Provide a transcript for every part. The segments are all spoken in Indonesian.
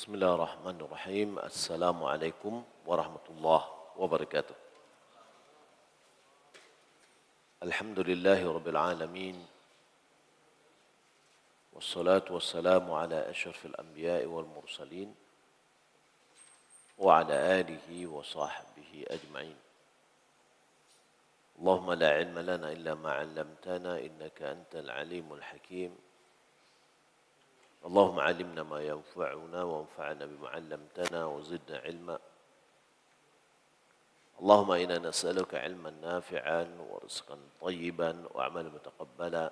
Bismillahirrahmanirrahim. Assalamualaikum warahmatullahi wabarakatuh. Alhamdulillahi rabbil alamin. Wassalatu wassalamu ala asyrafil anbiya'i wal mursalin wa ala alihi wa sahbihi ajma'in. Allahumma la ilma lana illa ma 'allamtana innaka antal alimul hakim. اللهم علمنا ما ينفعنا وانفعنا بما علمتنا وزدنا علما اللهم إنا نسألك علما نافعا ورزقا طيبا وعملا متقبلا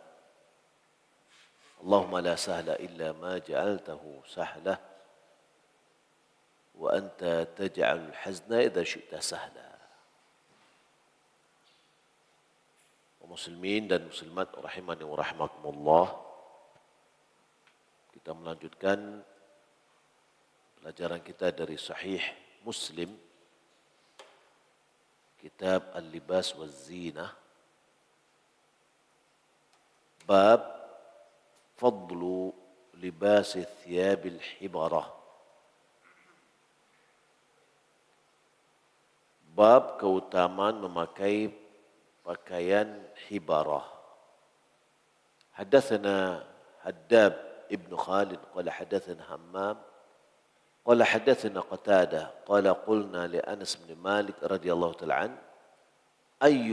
اللهم لا سهل إلا ما جعلته سهلا وأنت تجعل الحزن إذا شئت سهلا. Muslimin dan muslimat rahimani wa rahmakumullah. Kita melanjutkan pelajaran kita dari Sahih Muslim, Kitab Al-Libas wa Zinah, Bab Fadlu Libasi Thiyabil Hibarah. Bab keutamaan memakai pakaian hibarah. Hadatsana Haddab ابن خالد قال حدثنا همام قال حدثنا قتادة قال قلنا لأنس بن مالك رضي الله تعالى عنه أي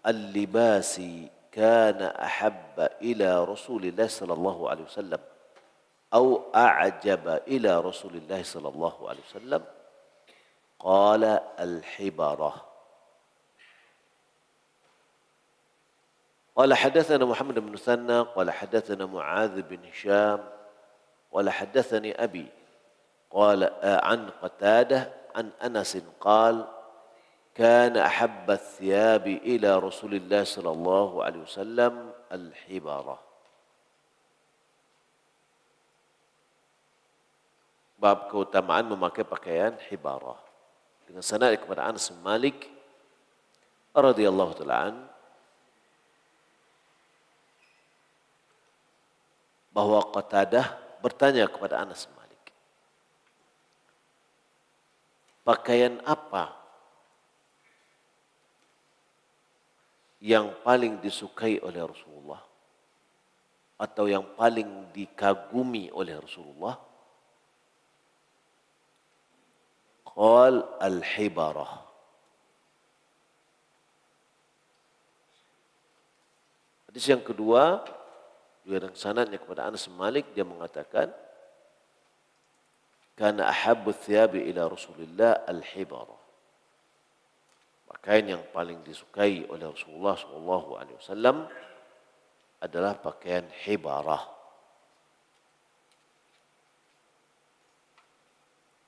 اللباس كان أحب إلى رسول الله صلى الله عليه وسلم أو أعجب إلى رسول الله صلى الله عليه وسلم قال الحبرة. قال حدثنا محمد بن مثنى قال حدثنا معاذ بن هشام قال حدثني أبي قال عن قتادة عن أنس قال كان أحب الثياب إلى رسول الله صلى الله عليه وسلم الحبارة. Bab keutamaan memakai pakaian hibarah. Dengan sanad kepada Anas bin Malik radhiyallahu taala an bahwa Qatadah bertanya kepada Anas bin Malik, pakaian apa yang paling disukai oleh Rasulullah atau yang paling dikagumi oleh Rasulullah? Qal al-hibarah. Hadis yang kedua juga dengan sanadnya kepada Anas bin Malik, dia mengatakan kana ahabbu thiyabi ila Rasulillah al-hibarah. Pakaian yang paling disukai oleh Rasulullah sallallahu alaihi wasallam adalah pakaian hibarah.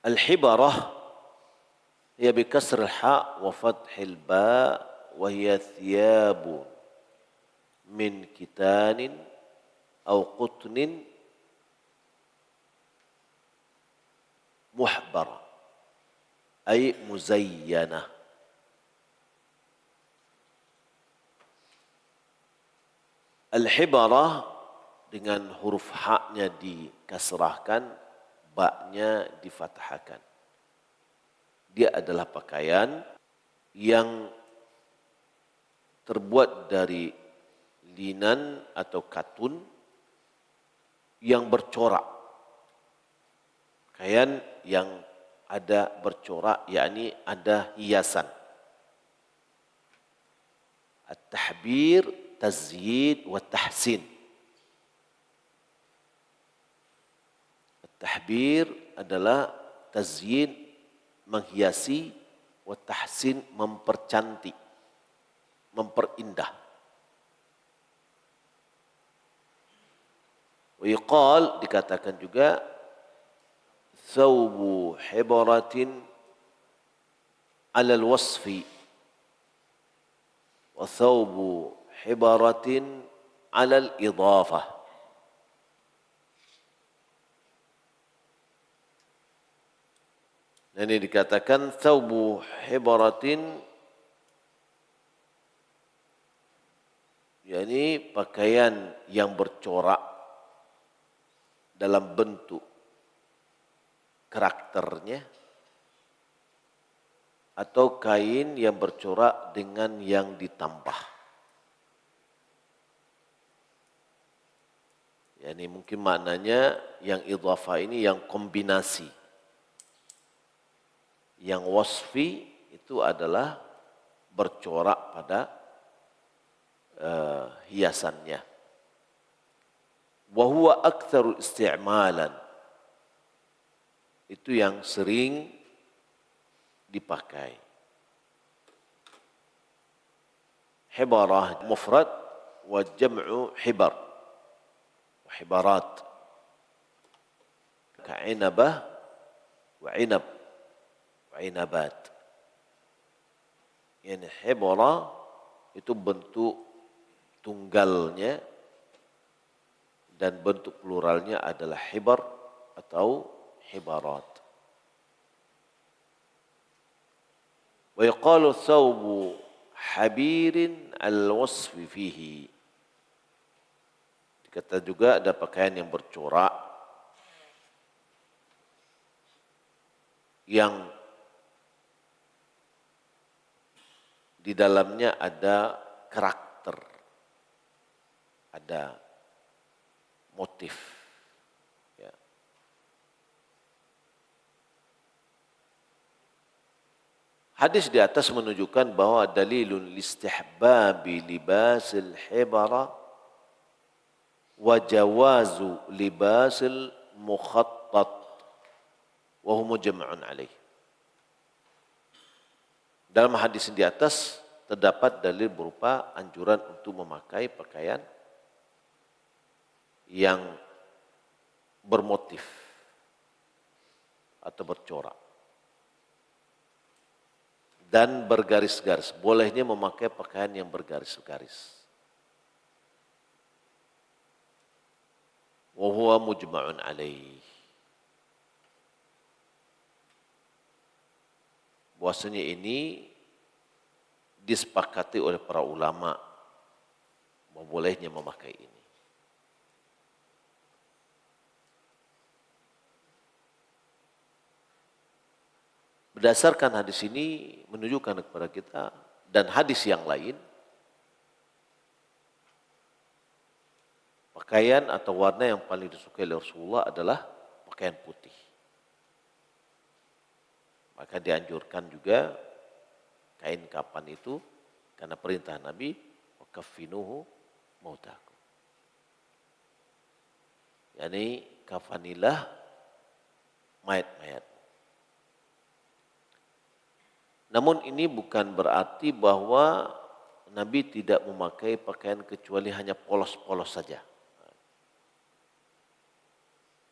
Al-hibarah hiya bi kasr al-ha wa fath al-ba wa hiya thiyabun min kitanin أو قطن محبرة أي مزينة. Al-hibarah dengan huruf ha-nya dikasrahkan, ba-nya difathahkan. Dia adalah pakaian yang terbuat dari linan atau katun yang bercorak. Pakaian yang ada bercorak, yakni ada hiasan. At-tahbir, tazyid, wa tahsin. At-tahbir adalah tazyid, menghiasi, wa tahsin, mempercantik, memperindah. Wiqal dikatakan juga thawbu hibaratin alal wasfi wa thawbu hibaratin alal idafah. Dan ini dikatakan thawbu hibaratin, yakni pakaian yang bercorak dalam bentuk karakternya atau kain yang bercorak dengan yang ditambah. Yani mungkin maknanya yang idhafah ini yang kombinasi. Yang wasfi itu adalah bercorak pada hiasannya. Wa huwa aktsaru isti'malan. Itu yang sering dipakai. Hibarah mufrad wa jam'u hibar. Wa hibarat. Ka'inabah wa inab. Wa inabat. Yani hibarah itu bentuk tunggalnya dan bentuk pluralnya adalah hibar atau hibarat. Wa yuqalu thawbu habirin al-wasfi fihi. Dikata juga ada pakaian yang bercorak yang di dalamnya ada karakter, ada motif. Ya. Hadis di atas menunjukkan bahwa dalilun listihbabi libasil hibara wa jawazu libasil mukhattat wa huwa mujma'un alaih. Dalam hadis di atas terdapat dalil berupa anjuran untuk memakai pakaian yang bermotif atau bercorak dan bergaris-garis. Bolehnya memakai pakaian yang bergaris-garis. Wa huwa mujma'un alaih. Bahwasanya ini disepakati oleh para ulama bahwa bolehnya memakai ini. Berdasarkan hadis ini menunjukkan kepada kita dan hadis yang lain, pakaian atau warna yang paling disukai oleh Rasulullah adalah pakaian putih. Maka dianjurkan juga kain kapan itu karena perintah Nabi, wakaffinuhu mautakum. Yani kafanilah mayat-mayat. Namun ini bukan berarti bahwa Nabi tidak memakai pakaian kecuali hanya polos-polos saja.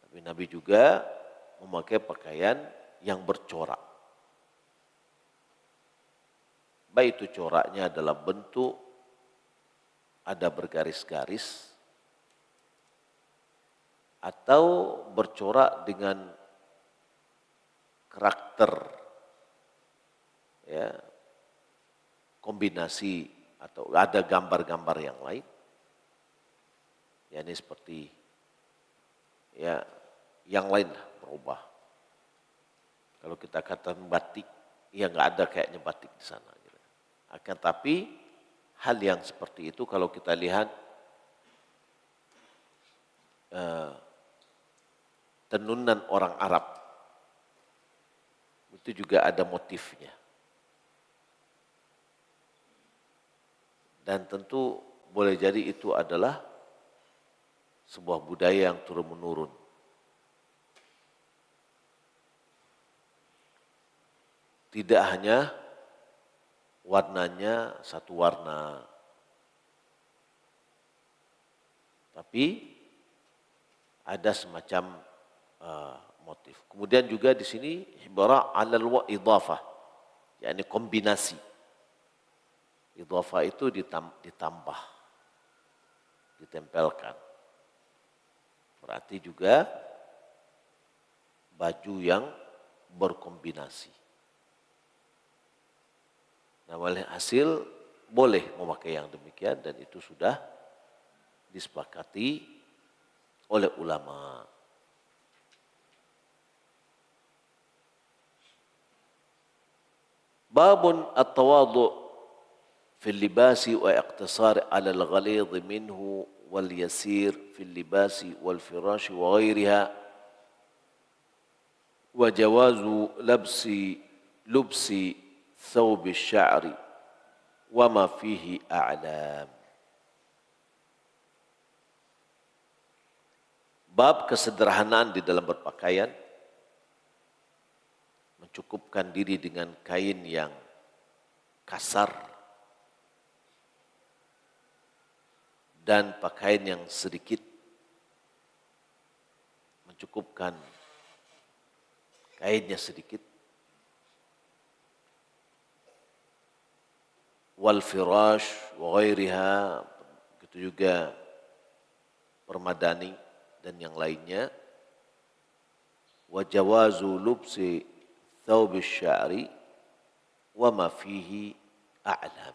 Tapi Nabi juga memakai pakaian yang bercorak. Baik itu coraknya adalah bentuk, ada bergaris-garis, atau bercorak dengan karakter, ya, kombinasi atau ada gambar-gambar yang lain, yakni seperti ya yang lain lah berubah. Kalau kita katakan batik, ya nggak ada kayaknya batik di sana. Gitu. Akan tapi hal yang seperti itu kalau kita lihat tenunan orang Arab itu juga ada motifnya. Dan tentu boleh jadi itu adalah sebuah budaya yang turun-menurun. Tidak hanya warnanya satu warna, tapi ada semacam motif. Kemudian juga di sini ibarat alal idhafah, yakni kombinasi. Idhafah itu ditambah, ditempelkan. Berarti juga baju yang berkombinasi. Nah, hasil boleh memakai yang demikian dan itu sudah disepakati oleh ulama. Babun at-tawadhu fil libasi wa iqtisar 'ala al-ghalidh minhu wal yasir fil libasi wal firashi wa ghairiha wa jawazu lubsi thawb asy-sya'ri wa ma fihi a'lam. Bab kesederhanaan di dalam berpakaian, mencukupkan diri dengan kain yang kasar dan pakaian yang sedikit, mencukupkan kainnya sedikit. Wal firash wa ghairiha, begitu juga permadani dan yang lainnya. Wa jawazu lubsi thawb asy-sya'ri wa ma fihi a'lam,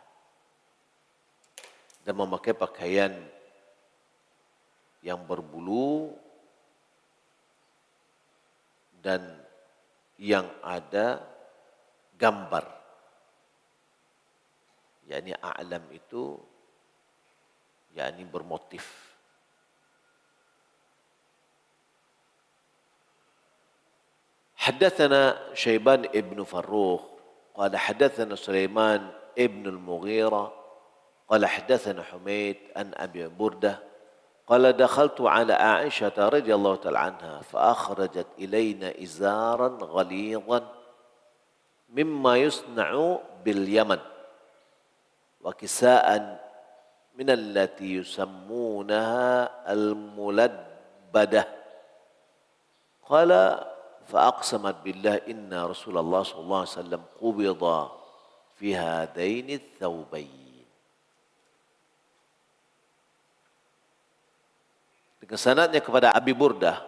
dan memakai pakaian yang berbulu dan yang ada gambar, yakni a'lam itu yakni bermotif. حدثنا شيبان ابن فروخ قال حدثنا سليمان ابن المغيرة قال حدثنا حميد عن أبي بردة قال دخلت على عائشة رضي الله تعالى عنها فأخرجت إلينا إزارا غليظا مما يصنع باليمن وكساء من التي يسمونها الملبدة قال فأقسمت بالله إن رسول الله صلى الله عليه وسلم قبض في هذين الثوبين. Dengan sanadnya kepada Abi Burdah,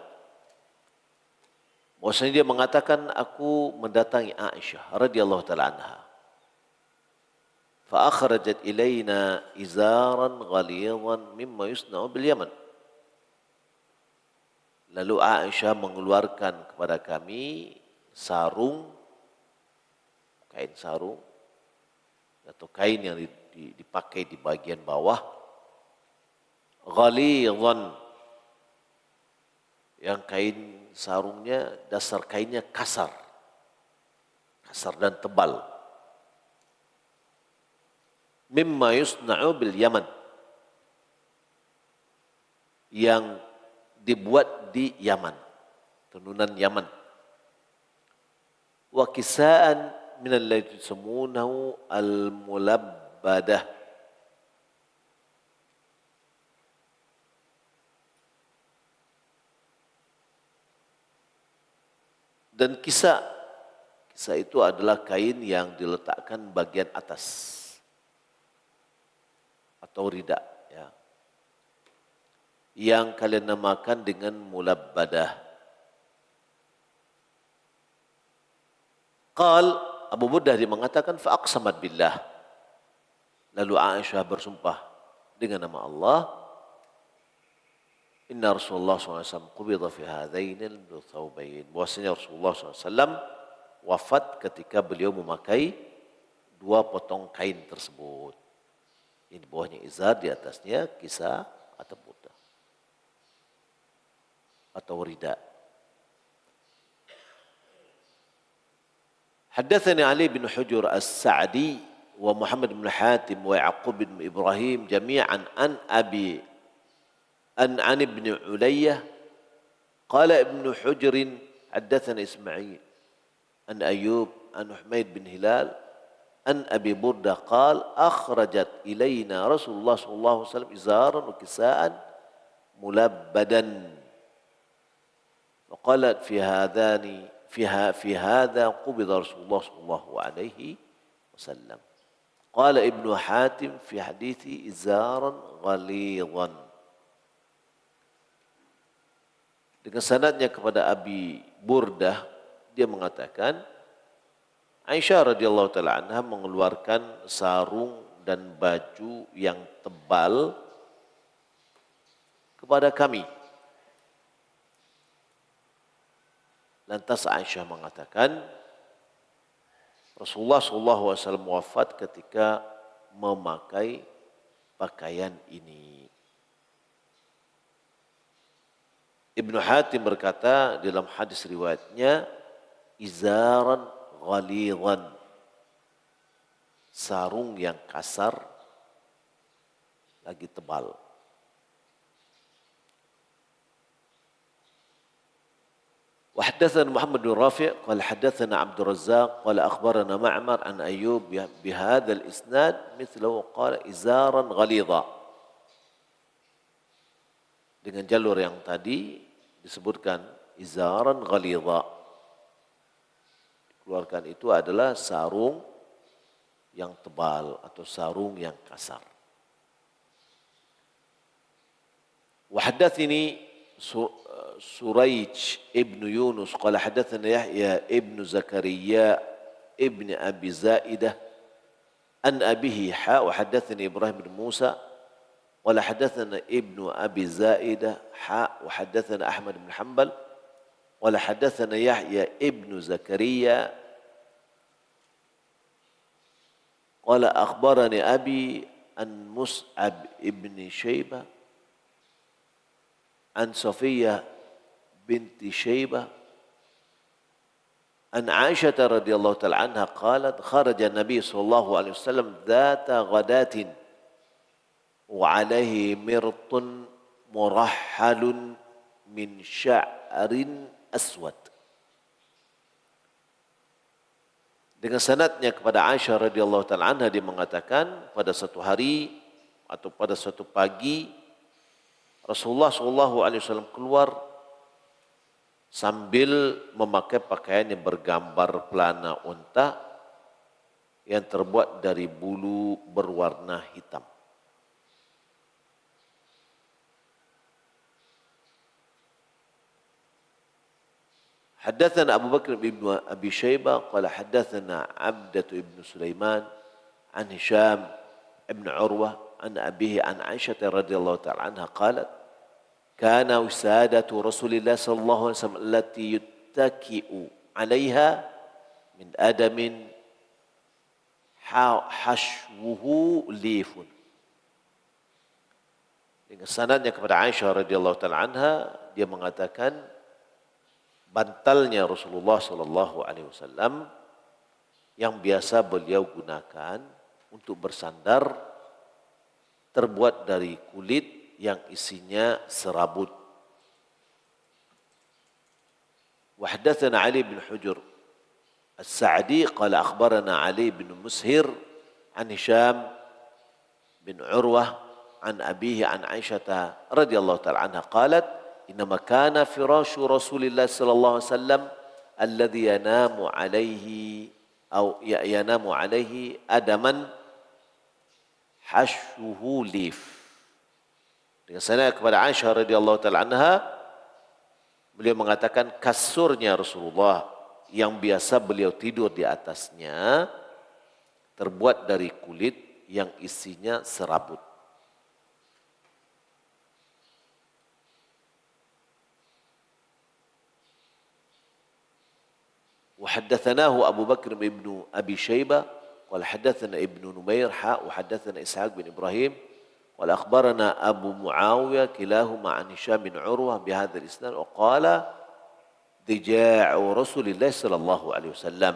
bahwasanya dia mengatakan, aku mendatangi Aisyah radhiyallahu taala anha. Fa akhrajat ilaina izaran ghalidhan mimma yusna'u bil Yaman. Lalu Aisyah mengeluarkan kepada kami sarung, kain sarung atau kain yang dipakai di bagian bawah, ghalidhan, yang kain sarungnya, dasar kainnya kasar dan tebal. Mimma yusna'u bil Yaman, yang dibuat di Yaman, tenunan Yaman. Wa kisaan min allati yusmunahu al-mulabbadah, dan kisah itu adalah kain yang diletakkan bagian atas atau rida, ya, yang kalian namakan dengan mulabbadah. Qal, Abu Burdah dia mengatakan, fa aqsamat billah, lalu Aisyah bersumpah dengan nama Allah, inna Rasulullah SAW qubidha fi hadainil thawbain, bahwasanya Rasulullah SAW wafat ketika beliau memakai dua potong kain tersebut. Ini di bawahnya izar, di atasnya kisah atau buta atau rida. Haddatsani Ali bin Hujur As-Sa'di wa Muhammad bin Hatim wa Ya'qub bin Ibrahim jami'an an ibn Ulayyah qala ibn Hujr haddatsana Isma'il an Ayyub an Humaid bin Hilal an Abi Burdah qala akhrajat ilayna Rasulullah sallallahu alaihi wasallam izaran wa kisaan mulabbadan وقالت في هذا قبض رسول الله صلى الله عليه وسلم. قال ابن حاتم في حديثه إزارا غليظا. Dengan sanadnya kepada Abi Burdah, dia mengatakan Aisyah radhiyallahu taala anha mengeluarkan sarung dan baju yang tebal kepada kami. Lantas Aisyah mengatakan, Rasulullah SAW wafat ketika memakai pakaian ini. Ibnu Hatim berkata dalam hadis riwayatnya, izaran ghalidhan, sarung yang kasar lagi tebal. وحدثنا محمد بن رافع قال حدثنا عبد الرزاق قال أخبرنا معمر عن أيوب بهذا الإسناد مثله قال إزارا غليظا. Dengan jalur yang tadi disebutkan izaran ghalidha. Dikeluarkan itu adalah sarung yang tebal atau sarung yang kasar. وحدثني سريج ابن يونس قال حدثنا يحيى ابن زكريا ابن أبي زائدة عن أبيه وحدثني إبراهيم بن موسى قال حدثنا ابن أبي زائدة وحدثنا أحمد بن حنبل قال حدثنا يحيى ابن زكريا قال أخبرني أبي عن مصعب ابن شيبة عن صفية بنت شيبة عن عائشة رضي الله تعالى عنها قالت خرج النبي صلى الله عليه وسلم ذات غداة وعليه مرط مرحل من شعر أسود. Dengan sanadnya kepada Aisyah radhiyallahu taala anha, dia mengatakan pada satu hari atau pada suatu pagi Rasulullah SAW keluar sambil memakai pakaian yang bergambar pelana unta yang terbuat dari bulu berwarna hitam. حدثنا أبو بكر بن أبي شيبة قال حدثنا عبدة بن سليمان عن هشام بن عروة عن أبيه عن عائشة رضي الله تعالى عنها قالت كان وسادة رسول الله صلى الله عليه وسلم التي يتكئ عليها من أدم حشوه ليف. Dengan sanadnya kepada Aisyah radhiyallahu taala anha, dia mengatakan bantalnya Rasulullah sallallahu alaihi wasallam yang biasa beliau gunakan untuk bersandar terbuat dari kulit yang isinya serabut. وحدثنا علي بن حجر السعدي قال أخبرنا علي بن مسهر عن هشام بن عروة عن أبيه عن عائشة رضي الله تعالى عنها قالت إنما كان فراش رسول الله صلى الله عليه وسلم الذي ينام عليه أدما hashuhu lif. Dengan sanad kepada Aisyah radhiyallahu taala anha, beliau mengatakan kasurnya Rasulullah yang biasa beliau tidur di atasnya terbuat dari kulit yang isinya serabut. وحدثناه أبو بكر بن أبي شيبة قال حدثنا ابن نمير وحدثنا إسحاق بن إبراهيم قال أخبرنا أبو معاوية كلاهما عن هشام بن عروة بهذا الإسناد وقال ضجاع رسول الله صلى الله عليه وسلم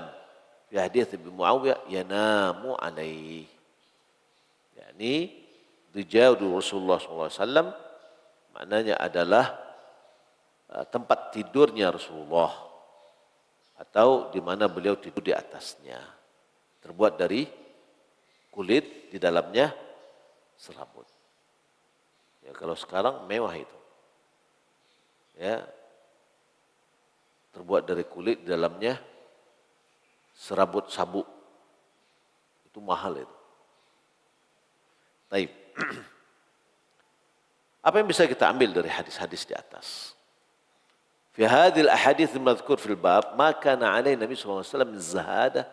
في حديث ابن معاوية ينام عليه. يعني ضجاع Rasulullah SAW maknanya adalah tempat tidurnya Rasulullah atau di mana beliau tidur di atasnya. Terbuat dari kulit, di dalamnya serabut. Ya, kalau sekarang mewah itu. Ya. Terbuat dari kulit, di dalamnya serabut sabuk. Itu mahal itu. Baik. Apa yang bisa kita ambil dari hadis-hadis di atas? Fi hadhil ahadits al-madhkur fil bab ma kana alaihi Nabi sallallahu alaihi wasallam min zahadah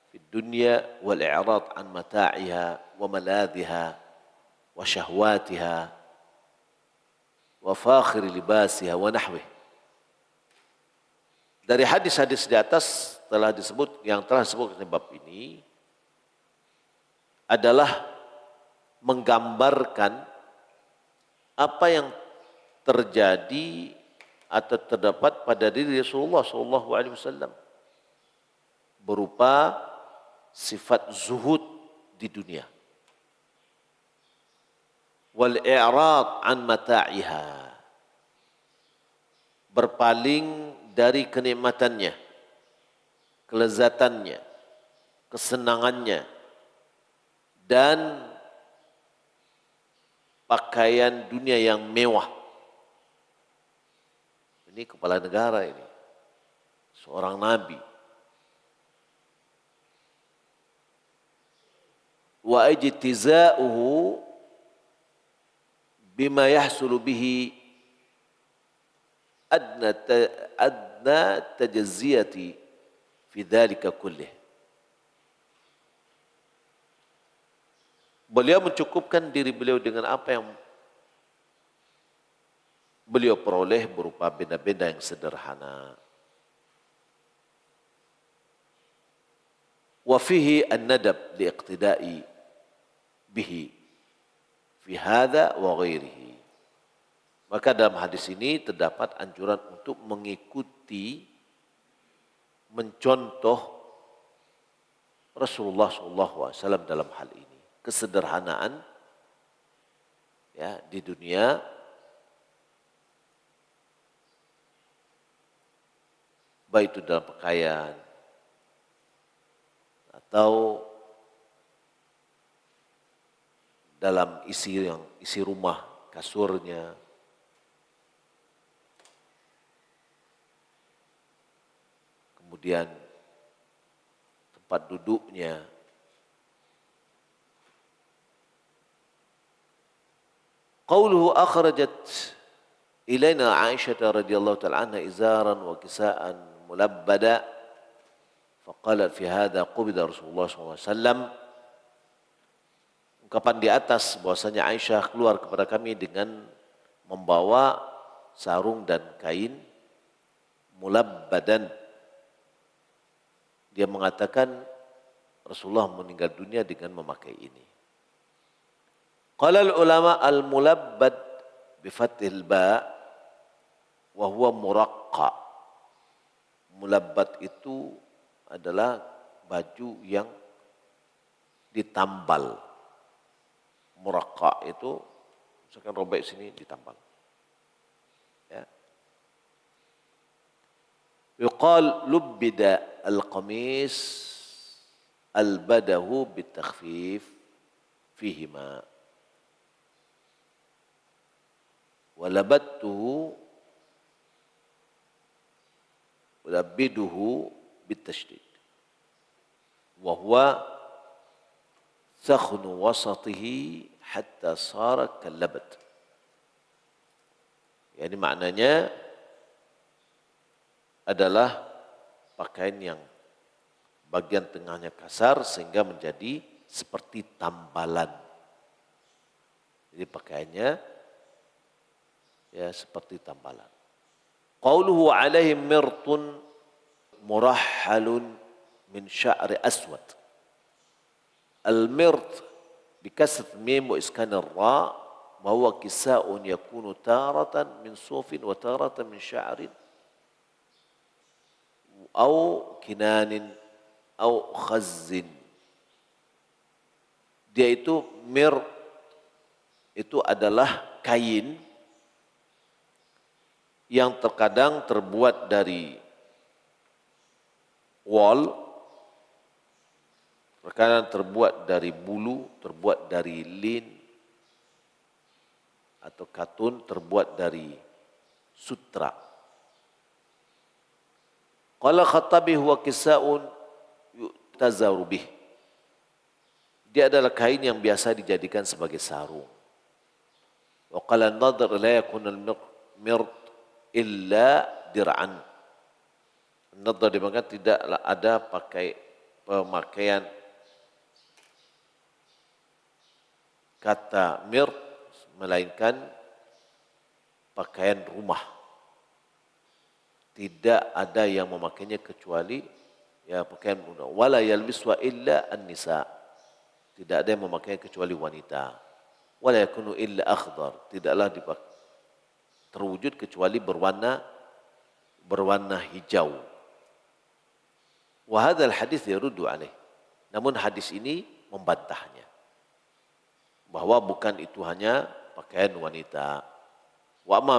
في الدنيا والإعراض عن متاعها وملاذها وشهواتها وفاخر لباسها ونحوه. Dari hadis-hadis di atas telah disebut, yang telah disebut di bab ini adalah menggambarkan apa yang terjadi atau terdapat pada diri Rasulullah SAW berupa sifat zuhud di dunia, wal i'rad an mata'iha, berpaling dari kenikmatannya, kelezatannya, kesenangannya, dan pakaian dunia yang mewah. Ini kepala negara ini, seorang nabi. Wa ijtiza'uhu bima yahsulu bihi adna tajziyati fi dzalika kullih. Beliau mencukupkan diri beliau dengan apa yang beliau peroleh berupa benda-benda yang sederhana. Wa fihi an-nadab liiqtida'i bihi fi hadza wa ghairihi. Maka dalam hadis ini terdapat anjuran untuk mengikuti, mencontoh Rasulullah SAW dalam hal ini. Kesederhanaan ya di dunia, baik itu dalam pakaian atau dalam isi rumah, kasurnya, kemudian tempat duduknya. Qauluhu akhrajat ilaina Aisyah radhiyallahu ta'ala anha izaran wa kisaan mulabbada faqalat fi hadha qubida Rasulullah SAW. Ungkapan di atas bahwasanya Aisyah keluar kepada kami dengan membawa sarung dan kain mulabbadan. Dia mengatakan Rasulullah meninggal dunia dengan memakai ini. Qala al-ulama al-mulabbad bi fathil ba wa huwa muraqqa. Mulabbad itu adalah baju yang ditambal. Muraqqa itu misalkan robek sini ditambal. Ya. Yuqal lubbida al-qamis al-badahu bitakhfif fihima. Walabattuhu walabbiduhu bitasydid wa huwa sakhnu wasatihi hatta sara kallabat. Yani maknanya adalah pakaian yang bagian tengahnya kasar sehingga menjadi seperti tambalan. Jadi pakaiannya ya seperti tambalan. Qauluhu alaihim mirtun murahhalun min sya'ri aswad. Al-mirt bikasr mim wa iskan ar-ra wa huwa kisa'un yakunu taratan min sufin wa taratan min sya'rin au kinanin au khazzin. Dia itu mirt itu adalah kain yang terkadang terbuat dari wol, terkadang terbuat dari bulu, terbuat dari lin, atau katun terbuat dari sutra. Qala Khattabi huwa kisa'un yu'tazaru bih. Dia adalah kain yang biasa dijadikan sebagai sarung. Wa qala an-nadhr la yakun al-mirt illa dir'an. Nadhar dimaksud tidaklah ada pemakaian kata mirt melainkan pakaian rumah. tidak ada yang memakainya kecuali ya pakaian wanita. Wala yalbiswa illa an-nisa. Tidak ada yang memakainya kecuali wanita. Wala yakunu illa akhdar. Tidaklah terwujud kecuali berwarna hijau. Wa hadzal hadis yaruddu alaih. Namun hadis ini membantahnya. Bahwa bukan itu hanya pakaian wanita. Wa amma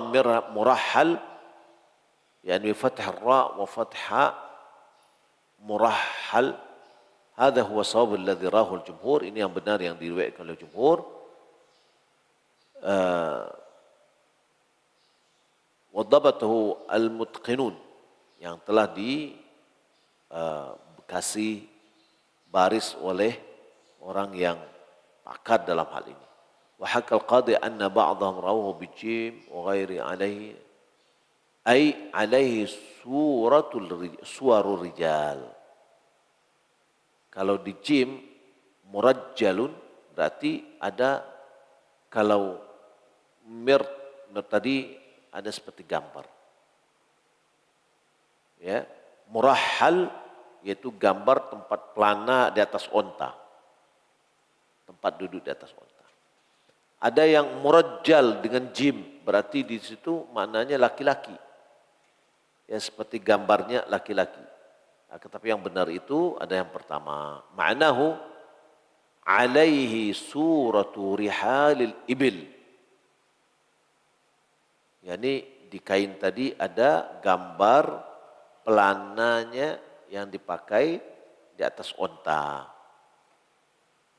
murahhal yani fath ra wa fatha murahhal hadha huwa shawab alladhi rahu al-jumhur. Ini yang benar yang diriwayatkan oleh jumhur. Wa dhabatahu al-mutqinun, yang telah dikasih baris oleh orang yang pakar dalam hal ini. Wa hakal qadi anna ba'dahum rawahu bijim wa ghairi alaihi ay alaihi suwarul rijal. Kalau di jim murajjalun berarti ada, kalau tadi ada seperti gambar. Ya, murahhal yaitu gambar tempat pelana di atas onta. Tempat duduk di atas onta. Ada yang murajjal dengan jim, berarti di situ maknanya laki-laki. Ya, seperti gambarnya laki-laki. Tetapi yang benar itu ada yang pertama. Ma'nahu alaihi suratu rihalil ibil. Yani di kain tadi ada gambar pelananya yang dipakai di atas onta.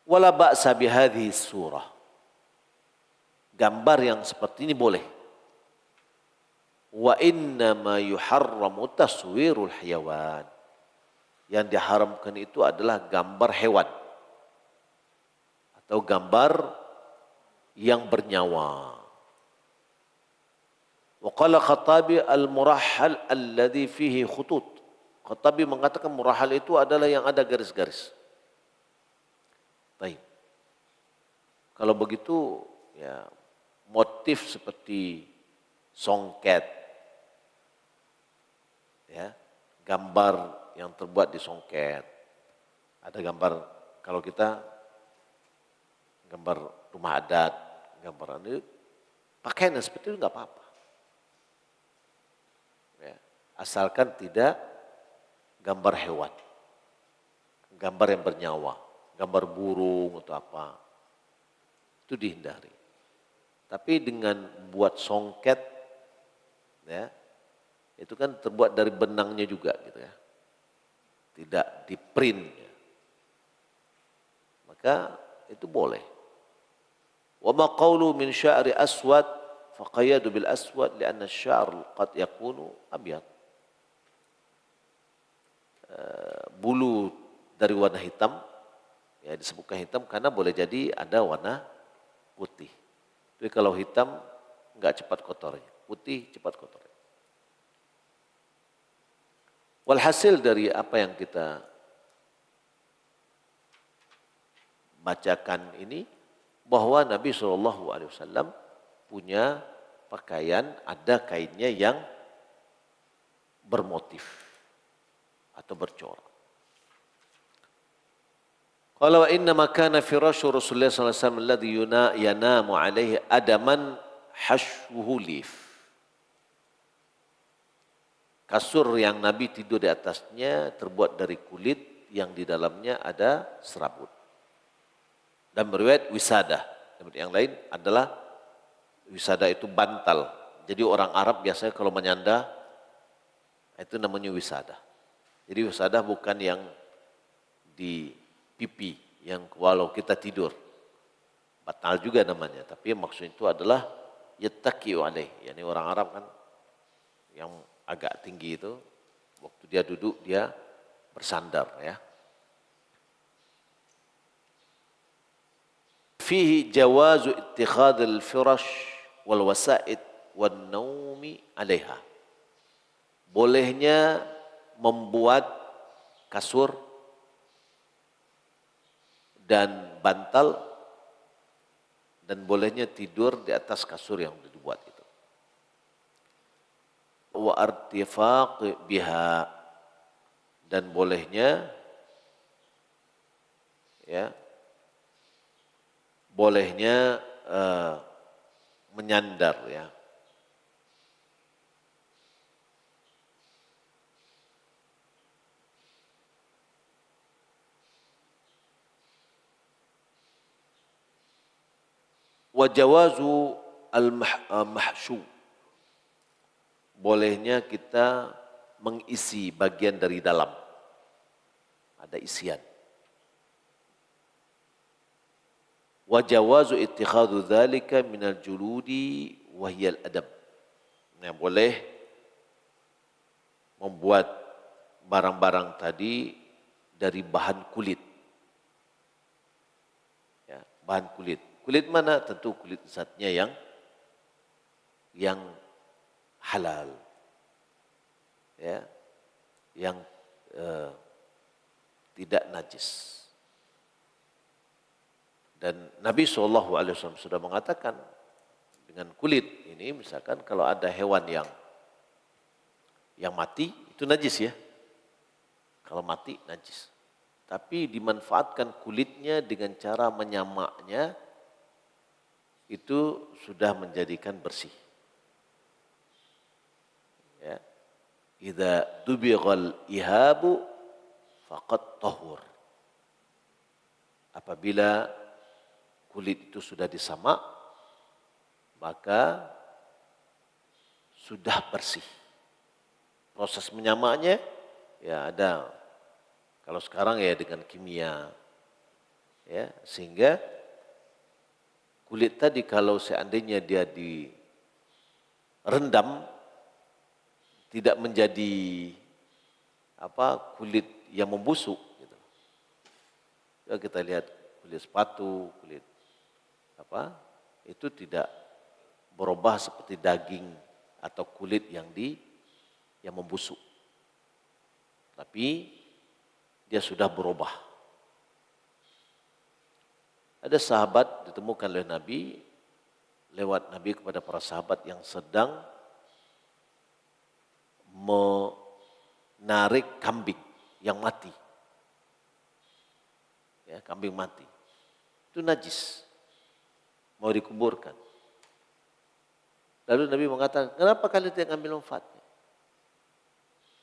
Wala ba'sa bihadhihi surah. Gambar yang seperti ini boleh. Wa innama yuharramu taswirul hayawan. Yang diharamkan itu adalah gambar hewan. Atau gambar yang bernyawa. Wa qala Khattabi al-murahhal alladhi fihi khutut. Khattabi mengatakan murahhal itu adalah yang ada garis-garis. Baik. Kalau begitu ya motif seperti songket, ya, gambar yang terbuat di songket, ada gambar, kalau kita gambar rumah adat, gambar ini, pakaian seperti itu nggak apa-apa, ya, asalkan tidak gambar hewan, gambar yang bernyawa, gambar burung atau apa, itu dihindari. Tapi dengan buat songket, ya, itu kan terbuat dari benangnya juga, gitu ya, tidak di print, ya. Maka itu boleh. Wa ma qawlu min sya'ri aswad faqayyadu bil aswad li'anna asy-sya'r qad yakunu abyad. Bulu dari warna hitam, ya disebutkan hitam karena boleh jadi ada warna putih. Tapi kalau hitam enggak cepat kotornya, putih cepat kotornya. Walhasil dari apa yang kita bacakan ini, bahwa Nabi SAW punya pakaian, ada kainnya yang bermotif atau bercorak. Qala wa inna ma kana firasyu Rasulullah sallallahu alaihi wasallam alladhi yanamu alaihi adaman hashwuhu lif. Kasur yang Nabi tidur di atasnya terbuat dari kulit yang di dalamnya ada serabut. Dan beriwayat wisada. Yang lain adalah wisada itu bantal. Jadi orang Arab biasanya kalau menyanda itu namanya wisada. Jadi wisada bukan yang di pipi yang walau kita tidur, batal juga namanya, tapi maksud itu adalah yattaqiu alaih, yani orang Arab kan yang agak tinggi itu waktu dia duduk dia bersandar, ya. Fihi jawazu ittikhadil firash wal wasa'id wan naumi 'alaiha. Bolehnya membuat kasur dan bantal, dan bolehnya tidur di atas kasur yang dibuat itu. wa artifaq biha, dan bolehnya ya menyandar ya. Wa jawazu al-mahsyu, bolehnya kita mengisi bagian dari dalam, ada isian. Wa jawazu ittikhadhu dzalika minal juludi wa hiyal adab. Nah, boleh membuat barang-barang tadi dari bahan kulit. Ya, bahan kulit. Kulit mana? Tentu kulit zatnya yang halal. Ya, yang tidak najis. Dan Nabi SAW sudah mengatakan dengan kulit ini, misalkan kalau ada hewan yang mati, itu najis ya. Kalau mati najis. Tapi dimanfaatkan kulitnya dengan cara menyamaknya, itu sudah menjadikan bersih. Ya. Idza dubighal ihabu faqad tahur. Apabila kulit itu sudah disamak, maka sudah bersih. Proses menyamaknya ya ada. Kalau sekarang ya dengan kimia, ya, sehingga kulit tadi kalau seandainya dia direndam tidak menjadi kulit yang membusuk. Gitu. Ya, kita lihat kulit sepatu, kulit itu tidak berubah seperti daging atau kulit yang membusuk. Tapi dia sudah berubah. Ada sahabat ditemukan oleh Nabi, lewat Nabi kepada para sahabat yang sedang menarik kambing yang mati. Ya, kambing mati. Itu najis. Mau dikuburkan. Lalu Nabi mengatakan, kenapa kalian tidak ambil manfaatnya?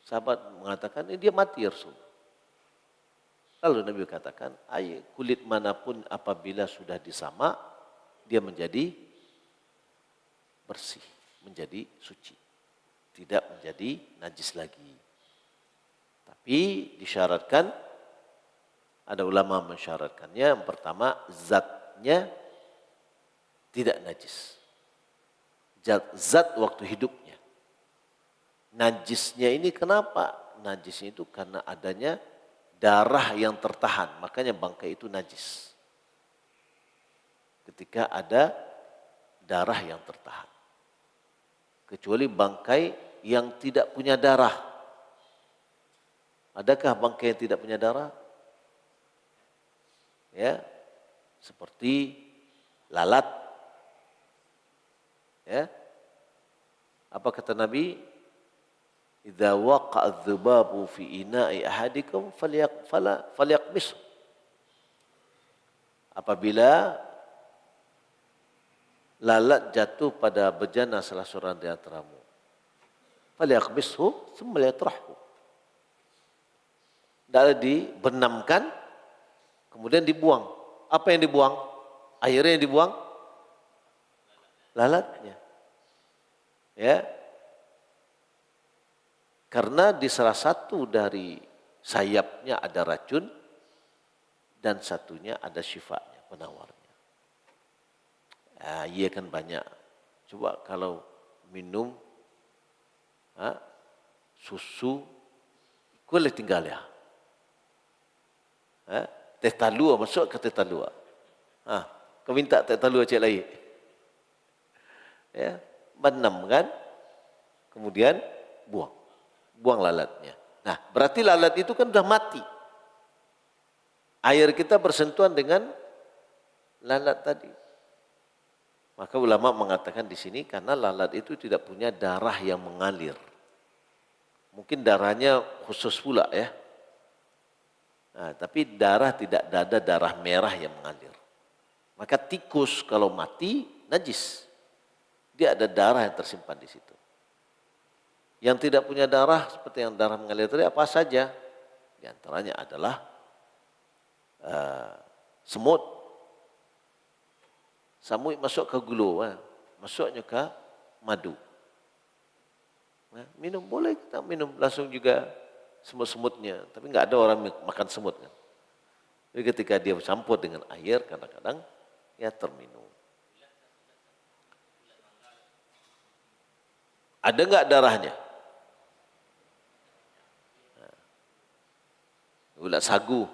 Sahabat mengatakan, dia mati ya Rasul. Lalu Nabi katakan, kulit manapun apabila sudah disamak, dia menjadi bersih, menjadi suci. Tidak menjadi najis lagi. Tapi disyaratkan, ada ulama mensyaratkannya, yang pertama zatnya tidak najis. Zat waktu hidupnya. Najisnya ini kenapa? Najisnya itu karena adanya darah yang tertahan. Makanya bangkai itu najis. Ketika ada darah yang tertahan. Kecuali bangkai yang tidak punya darah. Adakah bangkai yang tidak punya darah? Ya, seperti lalat. Ya, apa kata Nabi? Idza waqa'a adz-dzubabu fi ina'i ahadikum falyaqmis. Apabila lalat jatuh pada bejana salah seorang di antaramu, falyaqmishu tsumma liyatrahhu. Dah dibenamkan, kemudian dibuang. Apa yang dibuang? Airnya yang dibuang? Lalatnya. Ya. Karena di salah satu dari sayapnya ada racun dan satunya ada syifanya, penawarnya. Iya kan banyak. Coba kalau minum susu, boleh tinggal ya. Teh talua, masuk ke teh talua. Kau minta teh talua cik lain. Ya, benam kan, kemudian buang lalatnya. Nah, berarti lalat itu kan sudah mati. Air kita bersentuhan dengan lalat tadi. Maka ulama mengatakan di sini karena lalat itu tidak punya darah yang mengalir. mungkin darahnya khusus pula ya. Nah, tapi darah tidak ada darah merah yang mengalir. Maka tikus kalau mati najis. Dia ada darah yang tersimpan di situ. Yang tidak punya darah seperti yang darah mengalir tadi apa saja. Di antaranya adalah semut. Semut masuk ke gulu, masuknya ke madu. Nah, minum boleh kita minum langsung juga semut-semutnya, tapi nggak ada orang makan semut kan. Jadi ketika dia campur dengan air kadang-kadang ya terminum. Ada nggak darahnya? Ulat sagu.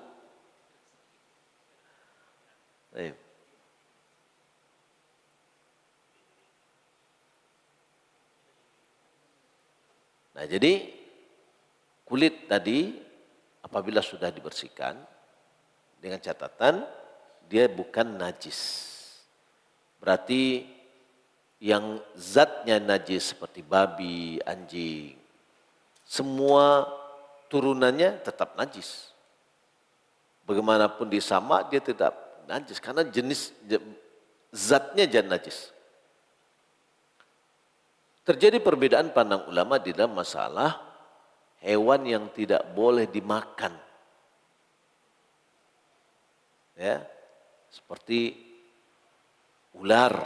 Nah jadi kulit tadi apabila sudah dibersihkan dengan catatan dia bukan najis. Berarti yang zatnya najis seperti babi, anjing, semua turunannya tetap najis. Bagaimanapun disamak dia tetap najis karena jenis zatnya jangan najis. Terjadi perbedaan pandang ulama di dalam masalah hewan yang tidak boleh dimakan. Ya, seperti ular.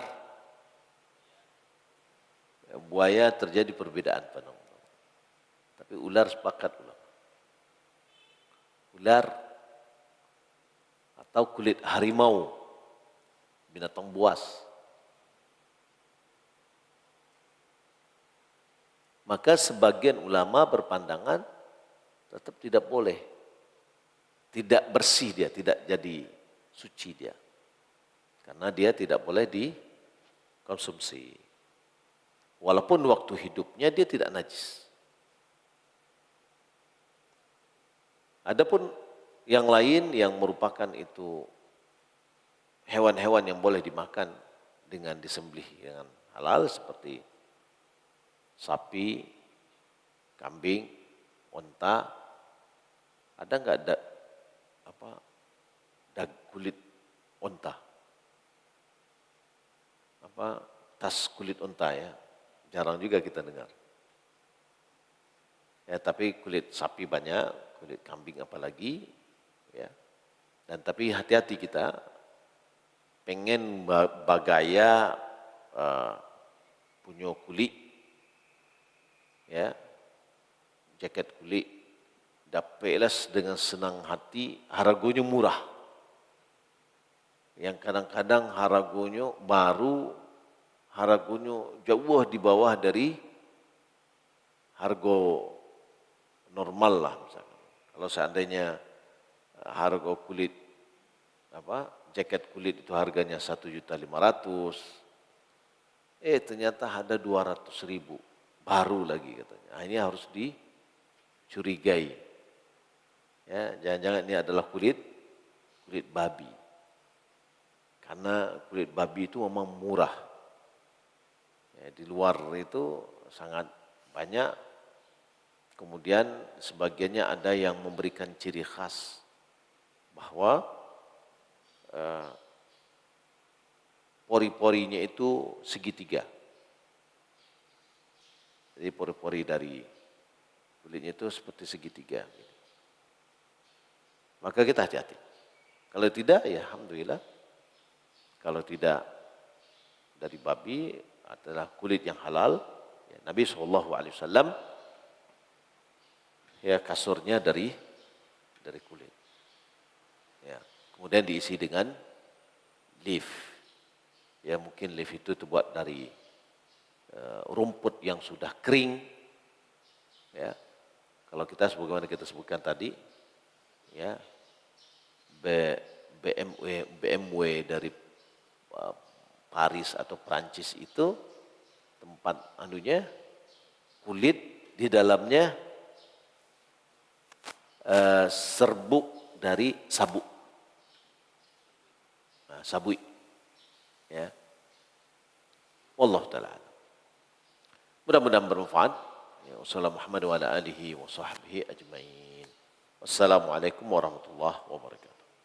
Buaya terjadi perbedaan pandang ulama. Tapi ular sepakat ulama. Ular atau kulit harimau, binatang buas. Maka sebagian ulama berpandangan tetap tidak boleh. Tidak bersih dia, tidak jadi suci dia. Karena dia tidak boleh dikonsumsi. Walaupun waktu hidupnya dia tidak najis. Adapun yang lain yang merupakan itu hewan-hewan yang boleh dimakan dengan disembelih dengan halal seperti sapi, kambing, unta, ada nggak kulit unta? Tas kulit unta ya, jarang juga kita dengar. Ya, tapi kulit sapi banyak, kulit kambing apalagi, ya. Dan tapi hati-hati kita, pengen bagaya punya kulit, ya, jaket kulit, dapatlah dengan senang hati, harganya murah. Yang kadang-kadang harganya jauh di bawah dari harga normal lah misalkan. Kalau seandainya harga kulit jaket kulit itu harganya 1.500.000, ternyata ada 200.000 baru lagi katanya. Nah, ini harus dicurigai. Ya, jangan-jangan ini adalah kulit babi. Karena kulit babi itu memang murah. Ya, di luar itu sangat banyak. Kemudian sebagiannya ada yang memberikan ciri khas bahwa pori-porinya itu segitiga. Jadi pori-pori dari kulitnya itu seperti segitiga. Maka kita hati-hati. Kalau tidak, ya alhamdulillah. Kalau tidak dari babi adalah kulit yang halal. Ya, Nabi SAW ya kasurnya dari kulit. Ya, kemudian diisi dengan leaf. Ya mungkin leaf itu terbuat dari rumput yang sudah kering. Ya, kalau kita sebagaimana kita sebutkan tadi, ya BMW dari Paris atau Prancis itu tempat kulit di dalamnya serbuk dari sabuk. Nah, sabui. Ya. Wallahu taala. Mudah-mudahan bermanfaat. Wassalamualaikum warahmatullahi wabarakatuh.